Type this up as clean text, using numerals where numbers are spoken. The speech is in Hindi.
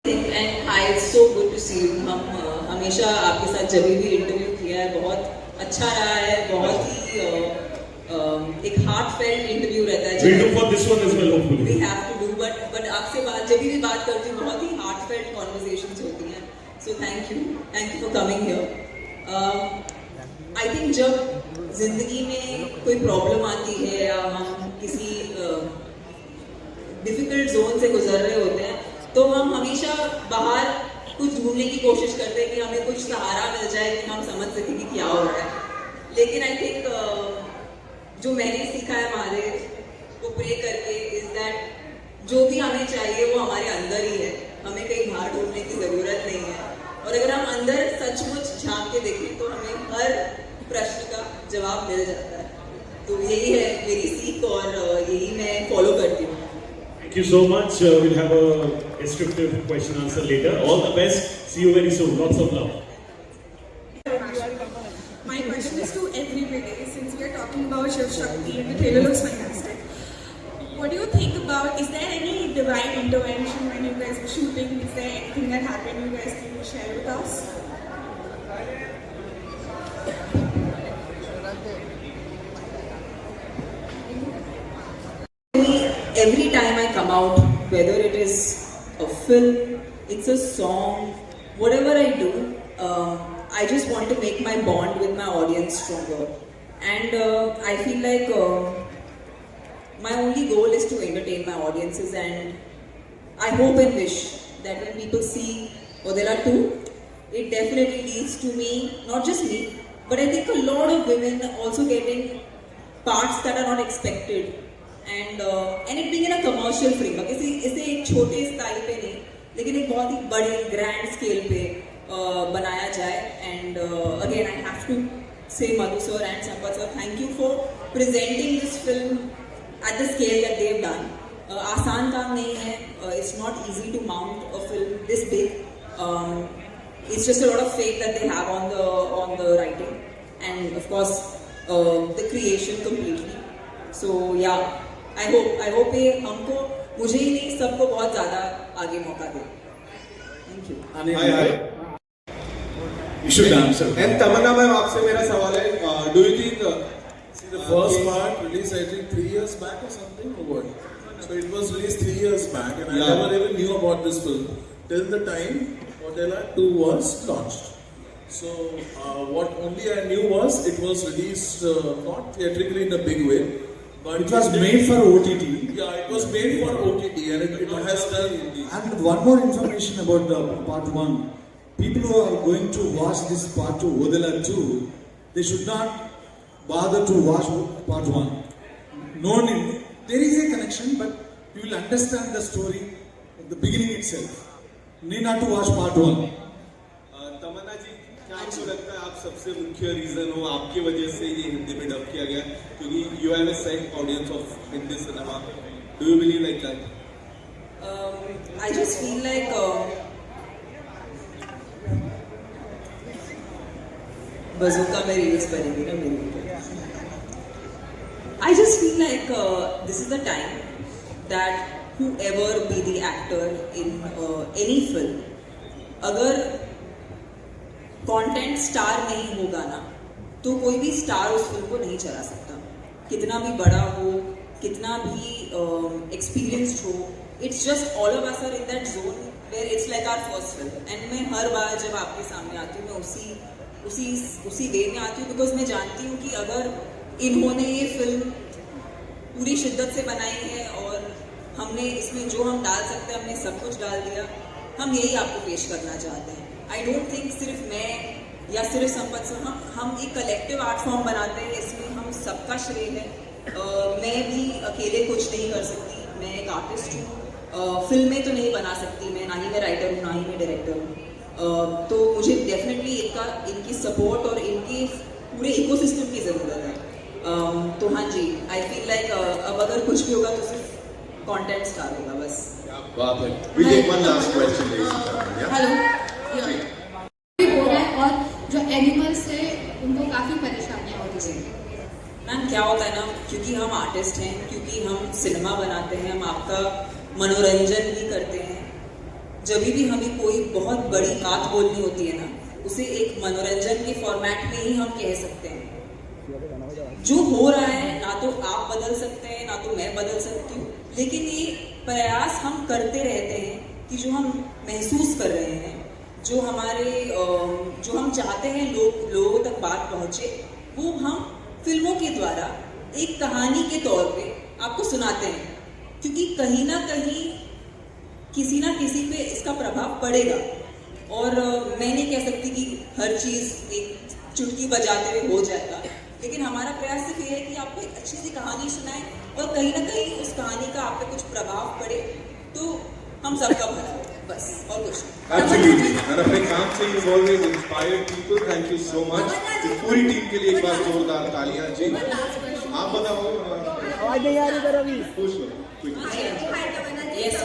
And hi, it's so good to see you. हम हमेशा आपके साथ जब भी इंटरव्यू किया है बहुत अच्छा रहा है, बहुत ही एक हार्टफेल्ट इंटरव्यू रहता है। We'll do for this one as well, hopefully. We have to do, but आपसे जब भी बात करती हूँ बहुत ही हार्टफेल्ट कॉन्वर्सेशंस होती हैं। So thank you for coming here. I think जब जिंदगी में कोई प्रॉब्लम आती है या हम किसी डिफिकल्ट जोन से गुजर रहे होते हैं तो हम हमेशा बाहर कुछ ढूंढने की कोशिश करते हैं कि हमें कुछ सहारा मिल जाए कि हम समझ सकें कि क्या हो रहा है। लेकिन आई थिंक जो मैंने सीखा है महादेव को प्रे करके इज दैट जो भी हमें चाहिए वो हमारे अंदर ही है, हमें कहीं बाहर ढूंढने की जरूरत नहीं है। और अगर हम अंदर सचमुच झांक के देखें तो हमें हर प्रश्न का जवाब मिल जाता है। तो यही है मेरी सीख और यही मैं फॉलो करती हूँ। Thank you so much. We'll have a descriptive question answer later. All the best. See you very soon. Lots of love. My question is to everybody, since we are talking about Shiv Shakti and the trailer looks fantastic. What do you think about, is there any divine intervention when you guys were shooting? Is there anything that happened you guys can share with us? Every time I come out, whether it is a film, it's a song, whatever I do, I just want to make my bond with my audience stronger. And I feel like my only goal is to entertain my audiences, and I hope and wish that when people see Odela 2, it definitely leads to me, not just me, but I think a lot of women also getting parts that are not expected. And it being in a commercial framework, इसे एक छोटे स्टाइल पे नहीं लेकिन एक बहुत ही बड़े ग्रैंड स्केल पे बनाया जाए। And again I have to say Madhu sir and Sampat sir, thank you for presenting this film at the scale that they have done. आसान काम नहीं है, it's not easy to mount a film this big. It's just a lot of faith that they have on the writing and of course the creation completely. So yeah I hope ये हमको, मुझे ही नहीं सबको बहुत ज़्यादा आगे मौका दे। Thank you. Hi. You should answer. And Tamanna ma'am, आपसे मेरा सवाल है, do you think see the first part released I think 3 years back or something or what? So it was released 3 years back and I never even knew about this film till the time Odela 2 was launched. So what only I knew was it was released not theatrically in a big way. But it was made for OTT. Yeah, it was made for OTT and it has done. And one more information about the part 1. People who are going to watch this part 2, Odela 2, they should not bother to watch part 1. No need. There is a connection, but you will understand the story at the beginning itself. You need not to watch part 1. तमन्ना जी, क्या आपको लगता है आप सबसे मुख्य रीजन हो आपकी वजह से ये हिंदी में डब किया गया, क्योंकि you have a set audience of Hindi cinema, do you believe like that? I just feel like bazooka में रील्स बनेगी ना मेरी। I just feel like this is the time that whoever be the actor in any film, अगर कंटेंट स्टार नहीं होगा ना तो कोई भी स्टार उस फिल्म को नहीं चला सकता, कितना भी बड़ा हो, कितना भी एक्सपीरियंस्ड हो। It's just all of us are in that zone where it's like our first film. And मैं हर बार जब आपके सामने आती हूँ मैं उसी वे में आती हूँ, बिकॉज मैं जानती हूँ कि अगर इन्होंने ये फिल्म पूरी शिद्दत से बनाई है और हमने इसमें जो हम डाल सकते हैं हमने सब कुछ डाल दिया, हम यही आपको पेश करना चाहते हैं। आई डोंट थिंक सिर्फ मैं या सिर्फ संपत सर, हम एक कलेक्टिव आर्ट फॉर्म बनाते हैं, इसमें हम सबका श्रेय है। मैं भी अकेले कुछ नहीं कर सकती, मैं एक आर्टिस्ट हूँ, फिल्में तो नहीं बना सकती मैं, ना ही मैं राइटर हूँ ना ही मैं डायरेक्टर हूँ। तो मुझे डेफिनेटली इनकी सपोर्ट और इनके पूरे इकोसिस्टम की ज़रूरत है। तो हाँ जी, आई फील लाइक अब अगर कुछ भी होगा तो सिर्फ कॉन्टेंट स्टार होगा बस। बात है। We take one last question, ladies and gentlemen. Yeah? Hello, बोल रहा है और जो एनिमल्स है उनको काफ़ी परेशानियाँ होती हैं। मैम क्या होता है ना, क्योंकि हम आर्टिस्ट हैं, क्योंकि हम सिनेमा बनाते हैं, हम आपका मनोरंजन भी करते हैं, जब भी हमें कोई बहुत बड़ी बात बोलनी होती है ना, उसे एक मनोरंजन के फॉर्मेट में ही हम कह सकते हैं। जो हो रहा है ना तो आप बदल सकते हैं, ना तो मैं बदल सकती हूँ, लेकिन ये प्रयास हम करते रहते हैं कि जो हम महसूस कर रहे हैं, जो हम चाहते हैं लोगों तक बात पहुंचे, वो हम फिल्मों के द्वारा एक कहानी के तौर पे आपको सुनाते हैं। क्योंकि कहीं ना कहीं किसी ना किसी पे इसका प्रभाव पड़ेगा। और मैं नहीं कह सकती कि हर चीज एक चुटकी बजाते हुए हो जाएगा, लेकिन हमारा प्रयास सिर्फ ये है कि आपको एक अच्छी सी कहानी सुनाए और कहीं ना कहीं उस कहानी का आप पे कुछ प्रभाव पड़े, तो हम सबका भला हो, बस और कुछ नहीं। Absolutely. और अपने काम से you always inspire people. Thank you so much. इस पूरी टीम के लिए एक बार जोरदार तालियां जी। आप बताओ। पूछ लो। Yes.